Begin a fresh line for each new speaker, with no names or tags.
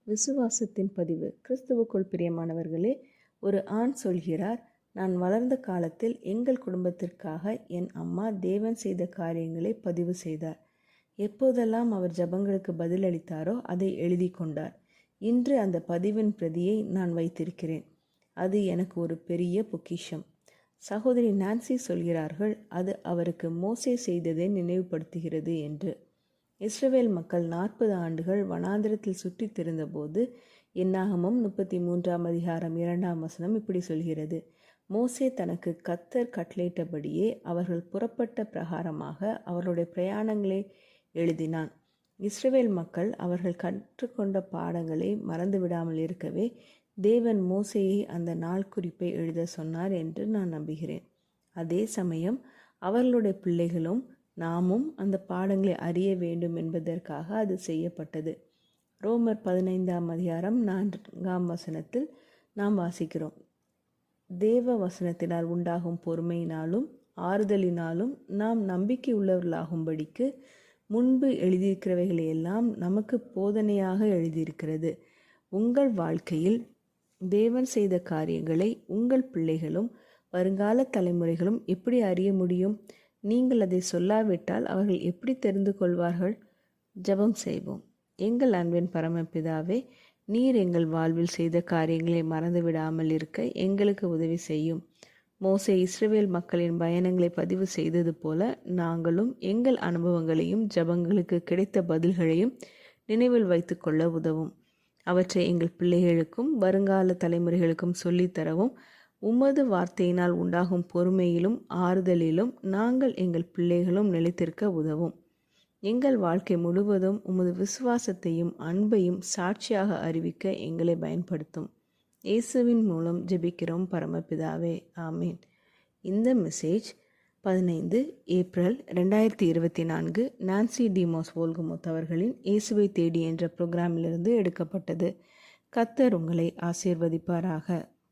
விசுவாசத்தின் பதிவு. கிறிஸ்துவுக்குள் பிரியமானவர்களே, ஒரு ஆண் சொல்கிறார், நான் வளர்ந்த காலத்தில் எங்கள் குடும்பத்திற்காக என் அம்மா தேவன் செய்த காரியங்களை பதிவு செய்தார். எப்போதெல்லாம் அவர் ஜபங்களுக்கு பதிலளித்தாரோ அதை எழுதி கொண்டார். இன்று அந்த பதிவின் பிரதியை நான் வைத்திருக்கிறேன். அது எனக்கு ஒரு பெரிய பொக்கிஷம். சகோதரி நான்சி சொல்கிறார்கள், அது அவருக்கு மோசே செய்ததை நினைவுபடுத்துகிறது என்று. இஸ்ரவேல் மக்கள் 40 ஆண்டுகள் வனாந்திரத்தில் சுற்றித் திரிந்தபோது என்னாகமம் 33 இப்படி சொல்கிறது, மோசே தனக்கு கர்த்தர் கட்டளையிட்டபடியே அவர்கள் புறப்பட்ட பிரகாரமாக அவர்களுடைய பிரயாணங்களை எழுதினான். இஸ்ரவேல் மக்கள் அவர்கள் கற்றுக்கொண்ட பாடங்களை மறந்துவிடாமல் இருக்கவே தேவன் மோசேயை அந்த நாள் குறிப்பை எழுத சொன்னார் என்று நான் நம்புகிறேன். அதே சமயம் அவர்களுடைய பிள்ளைகளும் நாமும் அந்த பாடங்களை அறிய வேண்டும் என்பதற்காக அது செய்யப்பட்டது. ரோமர் 15 நாம் வாசிக்கிறோம், தேவ வசனத்தினால் உண்டாகும் பொறுமையினாலும் ஆறுதலினாலும் நாம் நம்பிக்கை உள்ளவர்களாகும்படிக்கு முன்பு எழுதியிருக்கிறவைகளையெல்லாம் நமக்கு போதனையாக எழுதியிருக்கிறது. உங்கள் வாழ்க்கையில் தேவன் செய்த காரியங்களை உங்கள் பிள்ளைகளும் வருங்கால தலைமுறைகளும் எப்படி அறிய முடியும்? நீங்கள் அதை சொல்லாவிட்டால் அவர்கள் எப்படி தெரிந்து கொள்வார்கள்? ஜெபம் செய்வோம். எங்கள் அன்பின் பரமபிதாவே, நீர் எங்கள் வாழ்வில் செய்த காரியங்களை மறந்துவிடாமல் இருக்க எங்களுக்கு உதவி செய்யும். மோசே இஸ்ரவேல் மக்களின் பயணங்களை பதிவு செய்தது போல நாங்களும் எங்கள் அனுபவங்களையும் ஜெபங்களுக்கு கிடைத்த பதில்களையும் நினைவில் வைத்து கொள்ள உதவும். அவற்றை எங்கள் பிள்ளைகளுக்கும் வருங்கால தலைமுறைகளுக்கும் சொல்லித்தரவும் உமது வார்த்தையினால் உண்டாகும் பொறுமையிலும் ஆறுதலிலும் நாங்கள் எங்கள் பிள்ளைகளும் நிலைத்திருக்க உதவும். எங்கள் வாழ்க்கை முழுவதும் உமது விசுவாசத்தையும் அன்பையும் சாட்சியாக அறிவிக்க எங்களை பயன்படுத்தும். இயேசுவின் மூலம் ஜெபிக்கிறோம் பரமபிதாவே, ஆமீன். இந்த மெசேஜ் 15 ஏப்ரல் 2024 நான்சி டிமோஸ் வோல்கமுத் அவர்களின் இயேசுவை தேடி என்ற புரோகிராமிலிருந்து எடுக்கப்பட்டது. கர்த்தர் உங்களை ஆசீர்வதிப்பாராக.